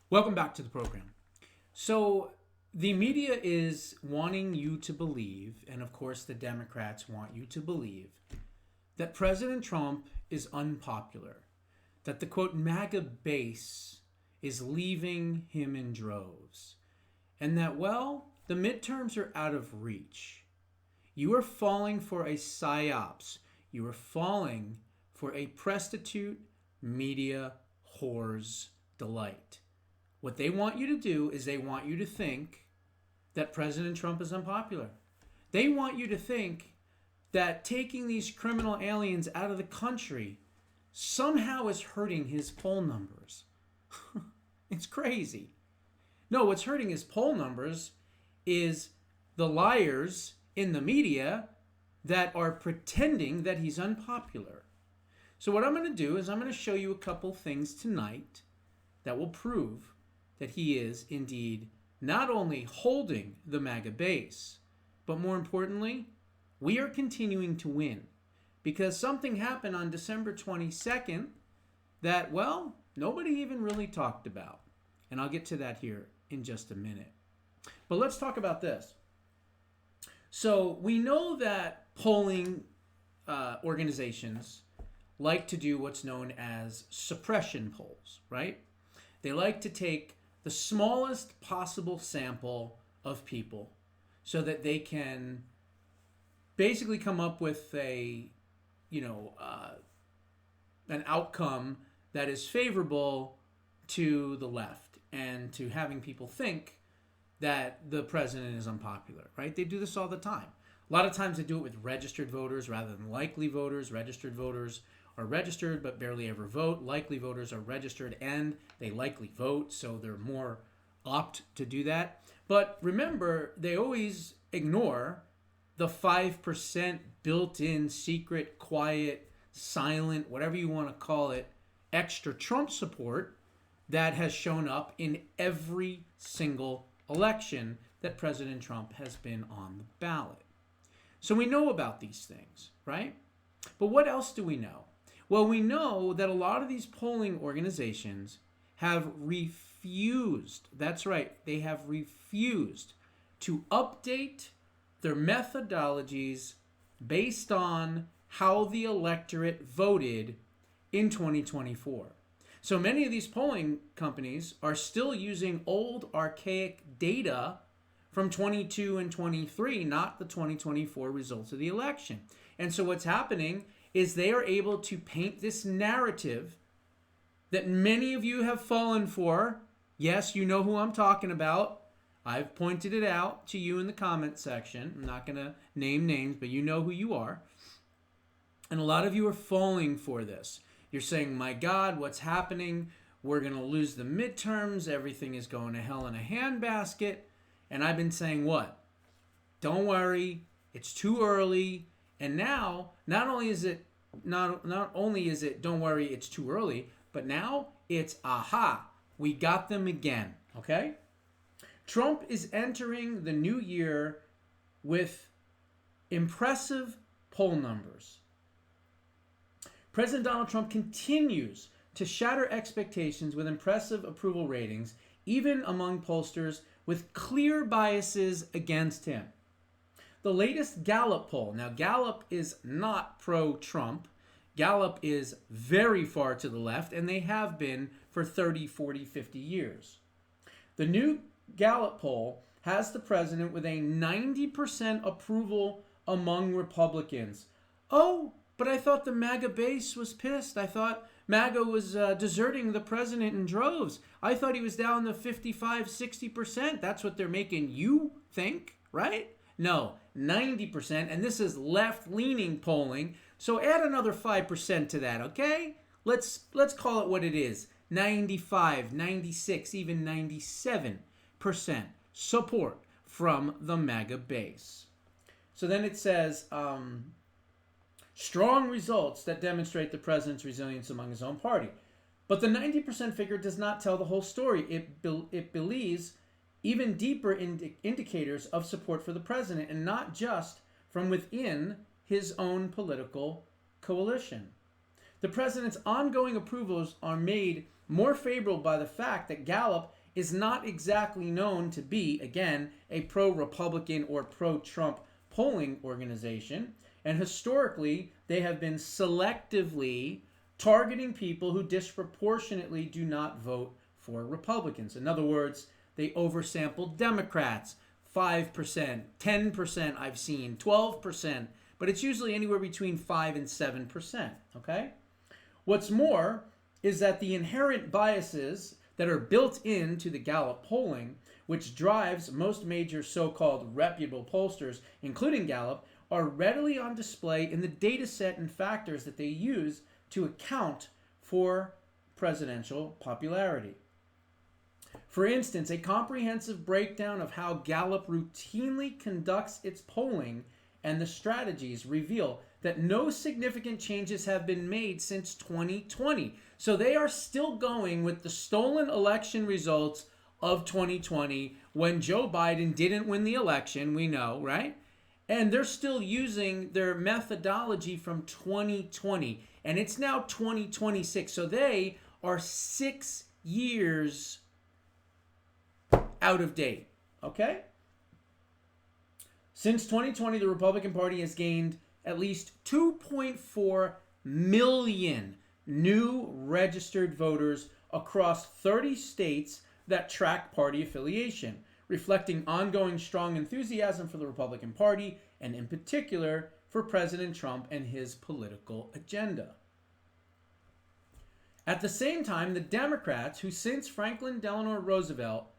Welcome back to the program. So, the media is wanting you to believe, and of course, the Democrats want you to believe, that President Trump is unpopular, that the quote MAGA base is leaving him in droves, and that, well, the midterms are out of reach. You are falling for a psyops. You are falling for a prostitute media whore's delight. What they want you to do is they want you to think that President Trump is unpopular. They want you to think that taking these criminal aliens out of the country somehow is hurting his poll numbers. It's crazy. No, what's hurting his poll numbers is the liars in the media that are pretending that he's unpopular. So what I'm going to do is I'm going to show you a couple things tonight that will prove that he is indeed not only holding the MAGA base, but more importantly, we are continuing to win because something happened on December 22nd that, well, nobody even really talked about. And I'll get to that here in just a minute. But let's talk about this. So we know that polling organizations like to do what's known as suppression polls, right? They like to take the smallest possible sample of people so that they can basically come up with an outcome that is favorable to the left and to having people think that the president is unpopular, right? They do this all the time. A lot of times they do it with registered voters rather than likely voters. Registered voters are registered but barely ever vote. Likely voters are registered and they likely vote, so they're more apt to do that. But remember, they always ignore the 5% built-in, secret, quiet, silent, whatever you want to call it, extra Trump support that has shown up in every single election that President Trump has been on the ballot. So we know about these things, right? But what else do we know? Well, we know that a lot of these polling organizations have refused, that's right, they have refused to update their methodologies based on how the electorate voted in 2024. So many of these polling companies are still using old, archaic data from 22 and 23, not the 2024 results of the election. And so what's happening is they are able to paint this narrative that many of you have fallen for. Yes, you know who I'm talking about. I've pointed it out to you in the comment section. I'm not going to name names, but you know who you are. And a lot of you are falling for this. You're saying, my God, what's happening? We're going to lose the midterms. Everything is going to hell in a handbasket. And I've been saying what? Don't worry. It's too early. And now, not only is it don't worry, it's too early, but now it's aha, we got them again, okay? Trump is entering the new year with impressive poll numbers. President Donald Trump continues to shatter expectations with impressive approval ratings, even among pollsters with clear biases against him. The latest Gallup poll, now Gallup is not pro-Trump. Gallup is very far to the left, and they have been for 30, 40, 50 years. The new Gallup poll has the president with a 90% approval among Republicans. Oh, but I thought the MAGA base was pissed. I thought MAGA was deserting the president in droves. I thought he was down to 55, 60%. That's what they're making you think, right? No, 90%, and this is left-leaning polling, so add another 5% to that, okay? Let's call it what it is. 95, 96, even 97% support from the MAGA base. So then it says, strong results that demonstrate the president's resilience among his own party. But the 90% figure does not tell the whole story. It believes even deeper indicators of support for the president, and not just from within his own political coalition. The president's ongoing approvals are made more favorable by the fact that Gallup is not exactly known to be, again, a pro-Republican or pro-Trump polling organization. And historically, they have been selectively targeting people who disproportionately do not vote for Republicans. In other words, they oversample Democrats, 5%, 10% I've seen, 12%, but it's usually anywhere between 5 and 7%, okay? What's more is that the inherent biases that are built into the Gallup polling, which drives most major so-called reputable pollsters, including Gallup, are readily on display in the data set and factors that they use to account for presidential popularity. For instance, a comprehensive breakdown of how Gallup routinely conducts its polling and the strategies reveal that no significant changes have been made since 2020. So they are still going with the stolen election results of 2020 when Joe Biden didn't win the election, we know, right? And they're still using their methodology from 2020. And it's now 2026. So they are 6 years out of date, okay? Since 2020, the Republican Party has gained at least 2.4 million new registered voters across 30 states that track party affiliation, reflecting ongoing strong enthusiasm for the Republican Party and in particular for President Trump and his political agenda. At the same time, the Democrats, who since Franklin Delano Roosevelt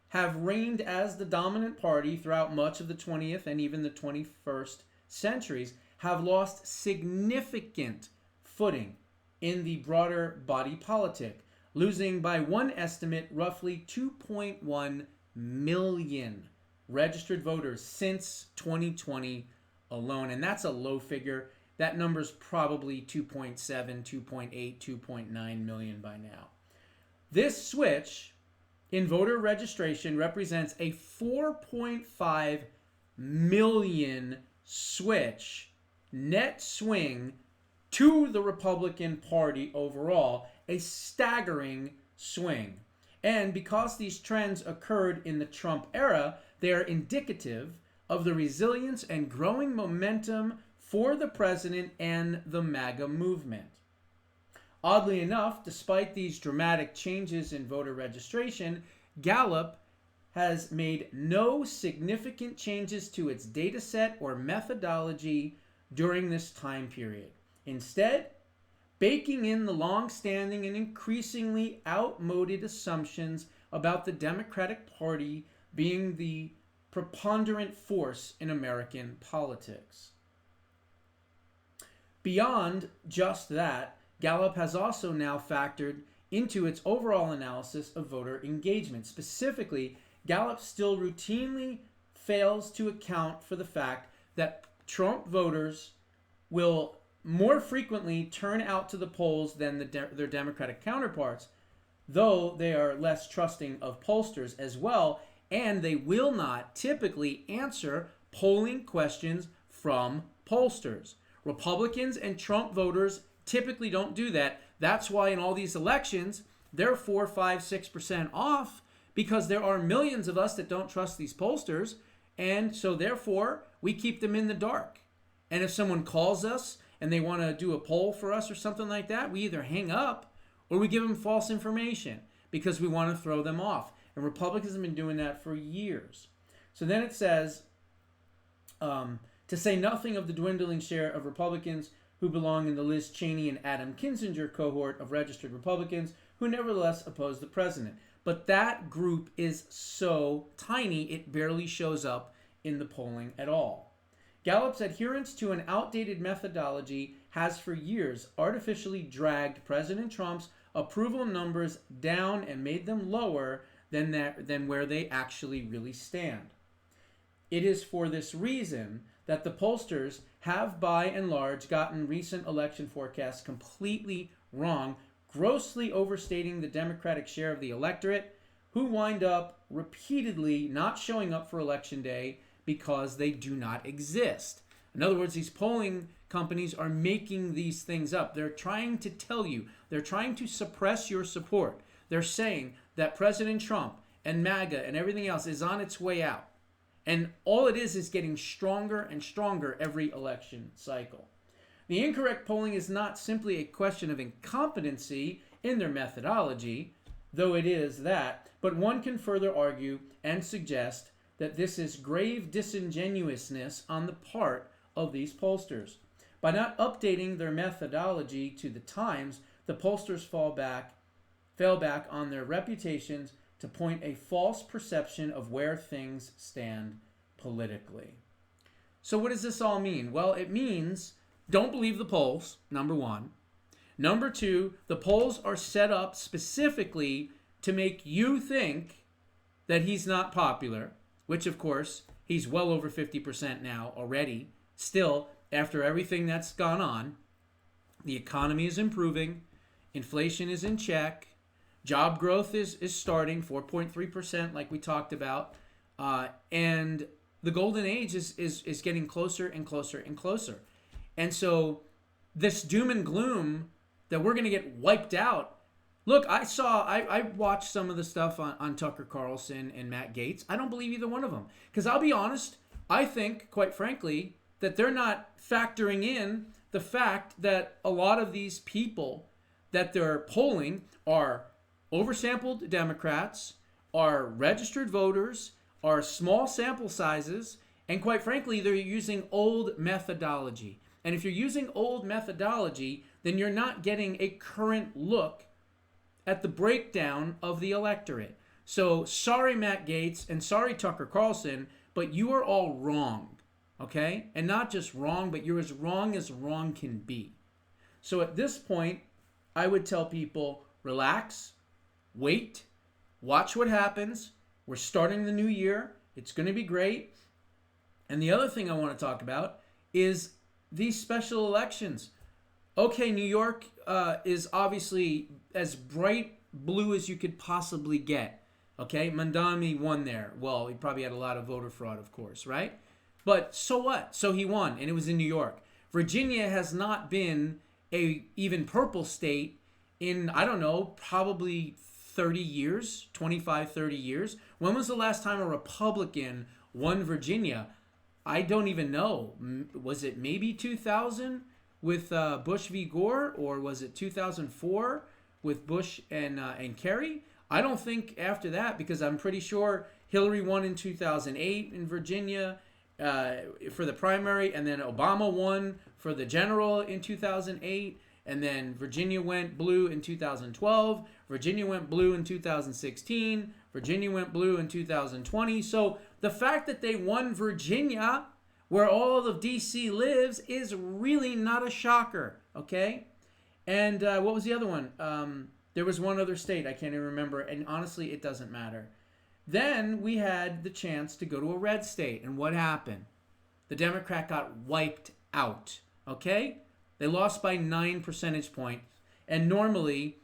have reigned as the dominant party throughout much of the 20th and even the 21st centuries, have lost significant footing in the broader body politic, losing by one estimate roughly 2.1 million registered voters since 2020 alone. And that's a low figure. That number's probably 2.7, 2.8, 2.9 million by now. This switch in voter registration represents a 4.5 million net swing to the Republican Party overall, a staggering swing. And because these trends occurred in the Trump era, they are indicative of the resilience and growing momentum for the president and the MAGA movement. Oddly enough, despite these dramatic changes in voter registration, Gallup has made no significant changes to its data set or methodology during this time period. Instead, baking in the long-standing and increasingly outmoded assumptions about the Democratic Party being the preponderant force in American politics. Beyond just that, Gallup has also now factored into its overall analysis of voter engagement. Specifically, Gallup still routinely fails to account for the fact that Trump voters will more frequently turn out to the polls than their Democratic counterparts, though they are less trusting of pollsters as well, and they will not typically answer polling questions from pollsters. Republicans and Trump voters typically don't do that. That's why in all these elections, they're 4, 5, 6% off, because there are millions of us that don't trust these pollsters, and so therefore we keep them in the dark. And if someone calls us and they want to do a poll for us or something like that, we either hang up or we give them false information because we want to throw them off. And Republicans have been doing that for years. So then it says, to say nothing of the dwindling share of Republicans who belong in the Liz Cheney and Adam Kinzinger cohort of registered Republicans who nevertheless oppose the president. But that group is so tiny, it barely shows up in the polling at all. Gallup's adherence to an outdated methodology has for years artificially dragged President Trump's approval numbers down and made them lower than where they actually really stand. It is for this reason that the pollsters have by and large gotten recent election forecasts completely wrong, grossly overstating the Democratic share of the electorate, who wind up repeatedly not showing up for Election Day because they do not exist. In other words, these polling companies are making these things up. They're trying to tell you, they're trying to suppress your support. They're saying that President Trump and MAGA and everything else is on its way out. And all it is getting stronger and stronger every election cycle. The incorrect polling is not simply a question of incompetency in their methodology, though it is that, but one can further argue and suggest that this is grave disingenuousness on the part of these pollsters. By not updating their methodology to the times, the pollsters fell back on their reputations to point a false perception of where things stand politically. So what does this all mean? Well, it means don't believe the polls, number one. Number two, the polls are set up specifically to make you think that he's not popular, which of course, he's well over 50% now already. Still, after everything that's gone on, the economy is improving, inflation is in check, job growth is starting, 4.3% like we talked about, and the golden age is getting closer and closer and closer. And so this doom and gloom that we're going to get wiped out. Look, I watched some of the stuff on Tucker Carlson and Matt Gaetz. I don't believe either one of them. Because I'll be honest, I think, quite frankly, that they're not factoring in the fact that a lot of these people that they're polling are oversampled Democrats, are registered voters, are small sample sizes, and quite frankly, they're using old methodology. And if you're using old methodology, then you're not getting a current look at the breakdown of the electorate. So sorry, Matt Gaetz, and sorry, Tucker Carlson, but you are all wrong, okay? And not just wrong, but you're as wrong can be. So at this point, I would tell people, relax, wait, watch what happens. We're starting the new year. It's going to be great. And the other thing I want to talk about is these special elections. Okay, New York is obviously as bright blue as you could possibly get. Okay, Mamdani won there. Well, he probably had a lot of voter fraud, of course, right? But so what? So he won, and it was in New York. Virginia has not been a even purple state in, I don't know, probably 30 years, 25, 30 years. When was the last time a Republican won Virginia? I don't even know. Was it maybe 2000 with Bush v. Gore, or was it 2004 with Bush and Kerry? I don't think after that, because I'm pretty sure Hillary won in 2008 in Virginia for the primary, and then Obama won for the general in 2008, and then Virginia went blue in 2012, Virginia went blue in 2016, Virginia went blue in 2020. So the fact that they won Virginia, where all of D.C. lives, is really not a shocker, okay? And what was the other one? There was one other state, I can't even remember, and honestly, it doesn't matter. Then we had the chance to go to a red state, and what happened? The Democrat got wiped out, okay? They lost by 9 percentage points, and normally,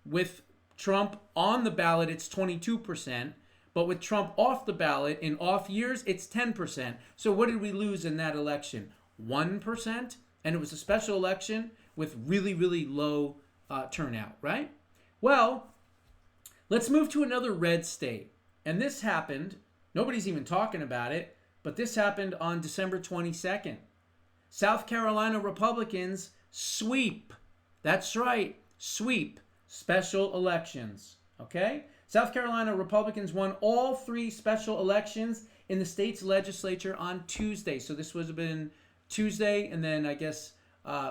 with Trump on the ballot, it's 22%, but with Trump off the ballot in off years, it's 10%. So what did we lose in that election? 1%, and it was a special election with really, really low turnout, right? Well, let's move to another red state. And this happened, nobody's even talking about it, but this happened on December 22nd. South Carolina Republicans sweep. That's right, sweep special elections, okay? South Carolina Republicans won all 3 special elections in the state's legislature on Tuesday. So this would have been Tuesday, and then I guess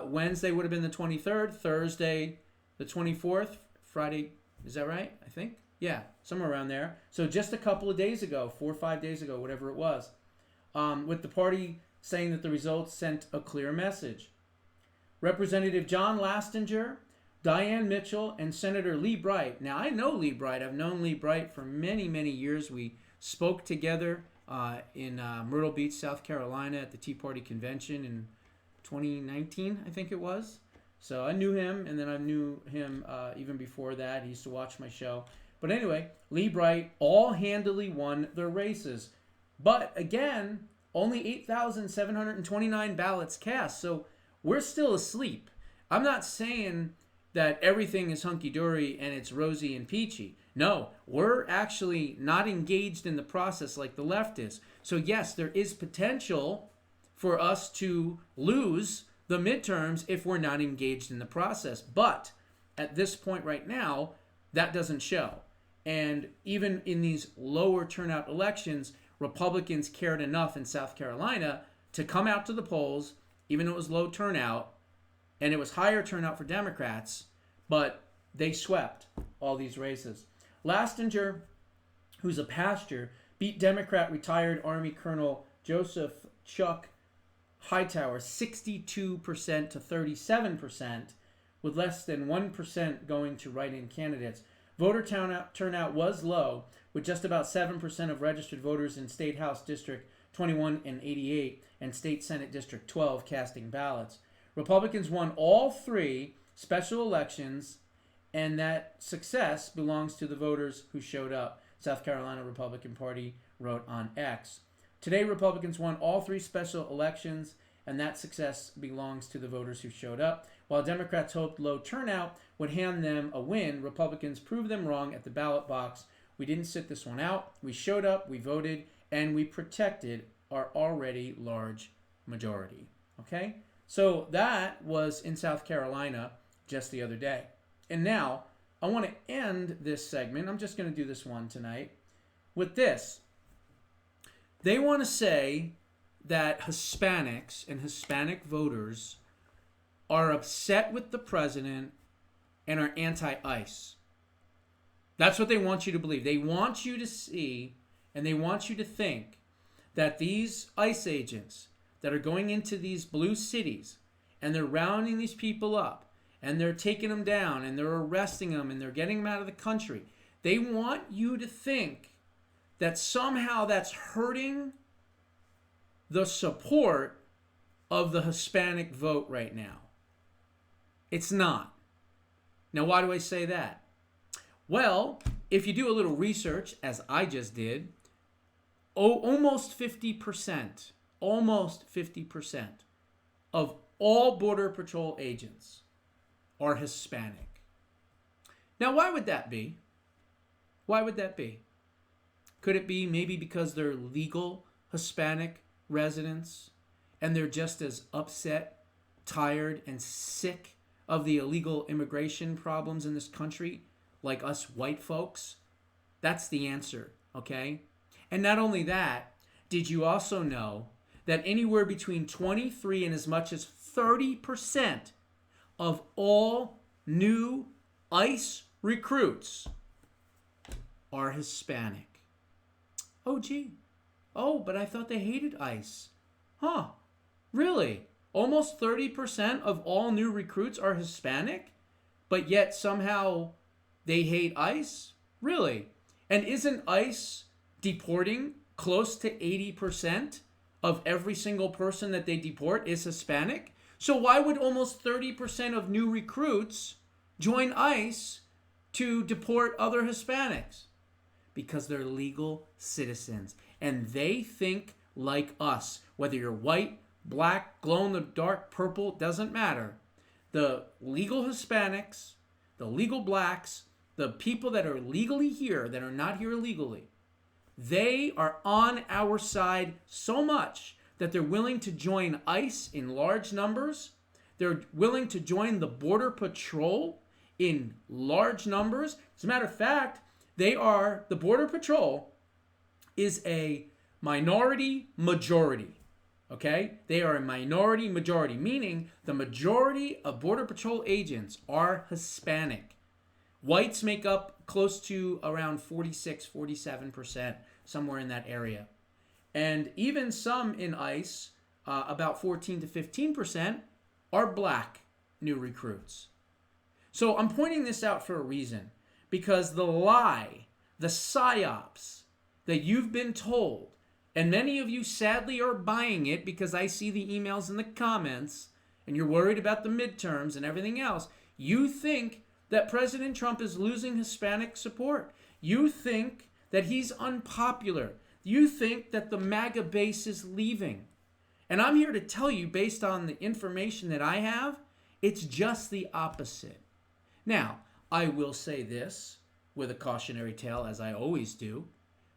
Wednesday would have been the 23rd, Thursday the 24th, Friday, is that right? I think? Yeah, somewhere around there. So just a couple of days ago, 4 or 5 days ago, whatever it was, with the party saying that the results sent a clear message. Representative John Lastinger, Diane Mitchell, and Senator Lee Bright. Now, I know Lee Bright. I've known Lee Bright for many, many years. We spoke together in Myrtle Beach, South Carolina at the Tea Party Convention in 2019, I think it was. So I knew him, and then I knew him even before that. He used to watch my show. But anyway, Lee Bright all handily won their races. But again, only 8,729 ballots cast. So we're still asleep. I'm not saying that everything is hunky-dory and it's rosy and peachy. No, we're actually not engaged in the process like the left is. So yes, there is potential for us to lose the midterms if we're not engaged in the process. But at this point right now, that doesn't show. And even in these lower turnout elections, Republicans cared enough in South Carolina to come out to the polls, even though it was low turnout, and it was higher turnout for Democrats, but they swept all these races. Lastinger, who's a pastor, beat Democrat retired Army Colonel Joseph Chuck Hightower 62% to 37%, with less than 1% going to write-in candidates. Voter turnout was low, with just about 7% of registered voters in State House District 21 and 88 and State Senate District 12 casting ballots. Republicans won all three special elections, and that success belongs to the voters who showed up, South Carolina Republican Party wrote on X. Today, Republicans won all three special elections, and that success belongs to the voters who showed up. While Democrats hoped low turnout would hand them a win, Republicans proved them wrong at the ballot box. We didn't sit this one out. We showed up, we voted, and we protected our already large majority. Okay? So that was in South Carolina just the other day. And now, I want to end this segment, I'm just going to do this one tonight, with this. They want to say that Hispanics and Hispanic voters are upset with the president and are anti-ICE. That's what they want you to believe. They want you to see and they want you to think that these ICE agents that are going into these blue cities and they're rounding these people up and they're taking them down and they're arresting them and they're getting them out of the country, they want you to think that somehow that's hurting the support of the Hispanic vote right now. It's not. Now, why do I say that? Well, if you do a little research, as I just did, almost 50% of all Border Patrol agents are Hispanic. Now, why would that be? Why would that be? Could it be maybe because they're legal Hispanic residents and they're just as upset, tired, and sick of the illegal immigration problems in this country like us white folks? That's the answer, okay? And not only that, did you also know that anywhere between 23 and as much as 30% of all new ICE recruits are Hispanic? Oh, gee. Oh, but I thought they hated ICE. Huh. Really? Almost 30% of all new recruits are Hispanic, but yet somehow they hate ICE? Really? And isn't ICE deporting close to 80% of every single person that they deport is Hispanic? So why would almost 30% of new recruits join ICE to deport other Hispanics? Because they're legal citizens and they think like us. Whether you're white, black, glow-in-the-dark, purple, doesn't matter. The legal Hispanics, the legal blacks, the people that are legally here, that are not here illegally, they are on our side so much that they're willing to join ICE in large numbers. They're willing to join the Border Patrol in large numbers. As a matter of fact, the Border Patrol is a minority majority. Okay? They are a minority majority, meaning the majority of Border Patrol agents are Hispanic. Whites make up close to around 46, 47%, somewhere in that area. And even some in ICE, about 14 to 15%, are black new recruits. So I'm pointing this out for a reason, because the lie, the psyops that you've been told, and many of you sadly are buying it because I see the emails in the comments, and you're worried about the midterms and everything else. You think that President Trump is losing Hispanic support. You think that he's unpopular. You think that the MAGA base is leaving. And I'm here to tell you, based on the information that I have, it's just the opposite. Now, I will say this with a cautionary tale, as I always do.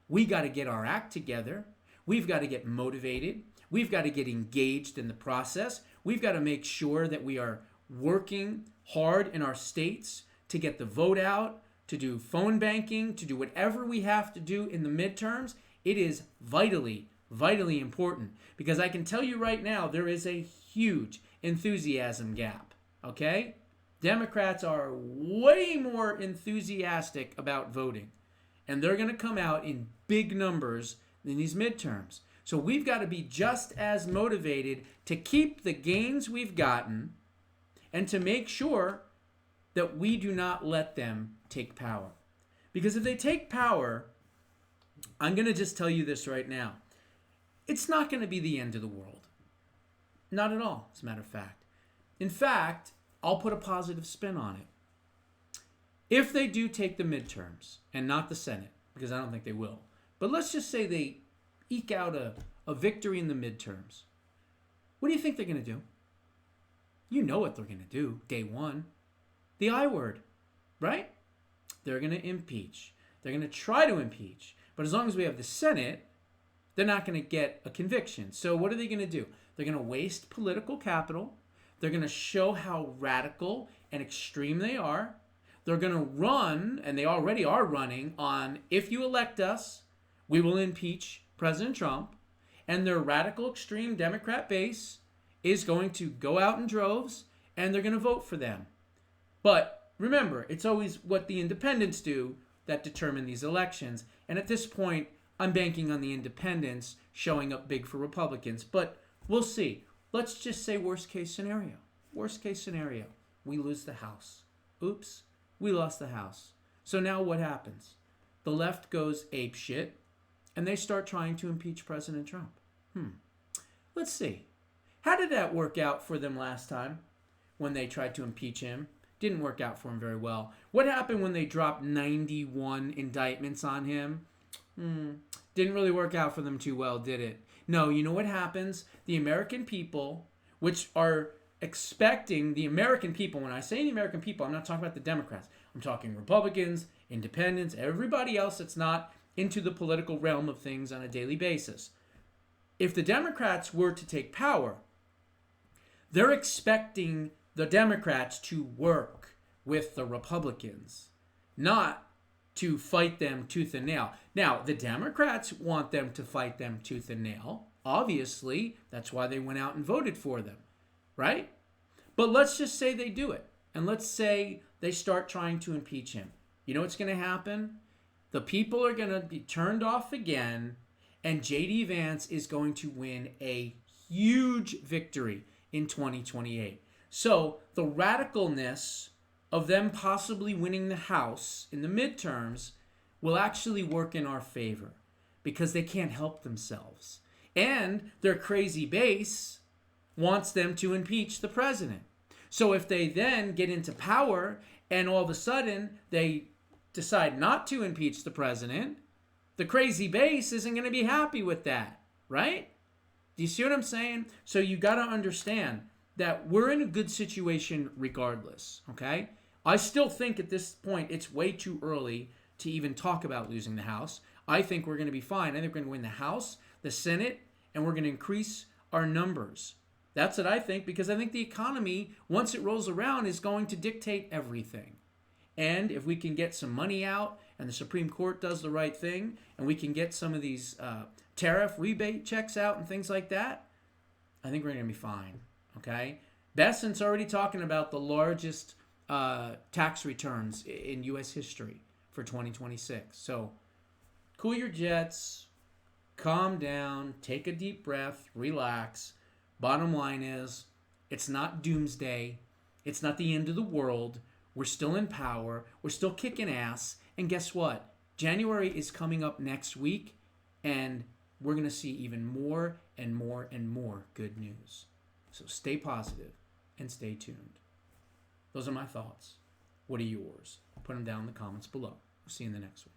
We got to get our act together. We've got to get motivated. We've got to get engaged in the process. We've got to make sure that we are working hard in our states to get the vote out, to do phone banking, to do whatever we have to do in the midterms. It is vitally, vitally important, because I can tell you right now, there is a huge enthusiasm gap, okay? Democrats are way more enthusiastic about voting, and they're going to come out in big numbers in these midterms. So we've got to be just as motivated to keep the gains we've gotten and to make sure that we do not let them take power. Because if they take power, I'm going to just tell you this right now. It's not going to be the end of the world. Not at all, as a matter of fact. In fact, I'll put a positive spin on it. If they do take the midterms, and not the Senate, because I don't think they will, but let's just say they eke out a victory in the midterms, what do you think they're going to do? You know what they're going to do, day one. The I word, right? They're going to impeach. They're going to try to impeach. But as long as we have the Senate, they're not going to get a conviction. So what are they going to do? They're going to waste political capital. They're going to show how radical and extreme they are. They're going to run, and they already are running, on if you elect us, we will impeach President Trump. And their radical, extreme Democrat base is going to go out in droves, and they're going to vote for them. But remember, it's always what the independents do that determine these elections. And at this point, I'm banking on the independents showing up big for Republicans. But we'll see. Let's just say worst case scenario. Worst case scenario. We lose the House. Oops. We lost the House. So now what happens? The left goes apeshit, and they start trying to impeach President Trump. Let's see. How did that work out for them last time when they tried to impeach him? Didn't work out for him very well. What happened when they dropped 91 indictments on him? Didn't really work out for them too well, did it? No, you know what happens? The American people, which are expecting the American people, when I say the American people, I'm not talking about the Democrats. I'm talking Republicans, independents, everybody else that's not into the political realm of things on a daily basis. If the Democrats were to take power, they're expecting the Democrats to work with the Republicans, not to fight them tooth and nail. Now, the Democrats want them to fight them tooth and nail. Obviously, that's why they went out and voted for them, right? But let's just say they do it. And let's say they start trying to impeach him. You know what's going to happen? The people are going to be turned off again, and J.D. Vance is going to win a huge victory in 2028. So the radicalness of them possibly winning the House in the midterms will actually work in our favor because they can't help themselves. And their crazy base wants them to impeach the president. So if they then get into power and all of a sudden they decide not to impeach the president, the crazy base isn't going to be happy with that, right? Do you see what I'm saying? So you got to understand that we're in a good situation regardless, okay? I still think at this point it's way too early to even talk about losing the House. I think we're going to be fine. I think we're going to win the House, the Senate, and we're going to increase our numbers. That's what I think, because I think the economy, once it rolls around, is going to dictate everything. And if we can get some money out and the Supreme Court does the right thing and we can get some of these tariff rebate checks out and things like that, I think we're going to be fine. Okay? Bessent's already talking about the largest tax returns in U.S. history for 2026. So cool your jets, calm down, take a deep breath, relax. Bottom line is, it's not doomsday. It's not the end of the world. We're still in power. We're still kicking ass. And guess what? January is coming up next week, and we're going to see even more and more and more good news. So stay positive and stay tuned. Those are my thoughts. What are yours? Put them down in the comments below. We'll see you in the next one.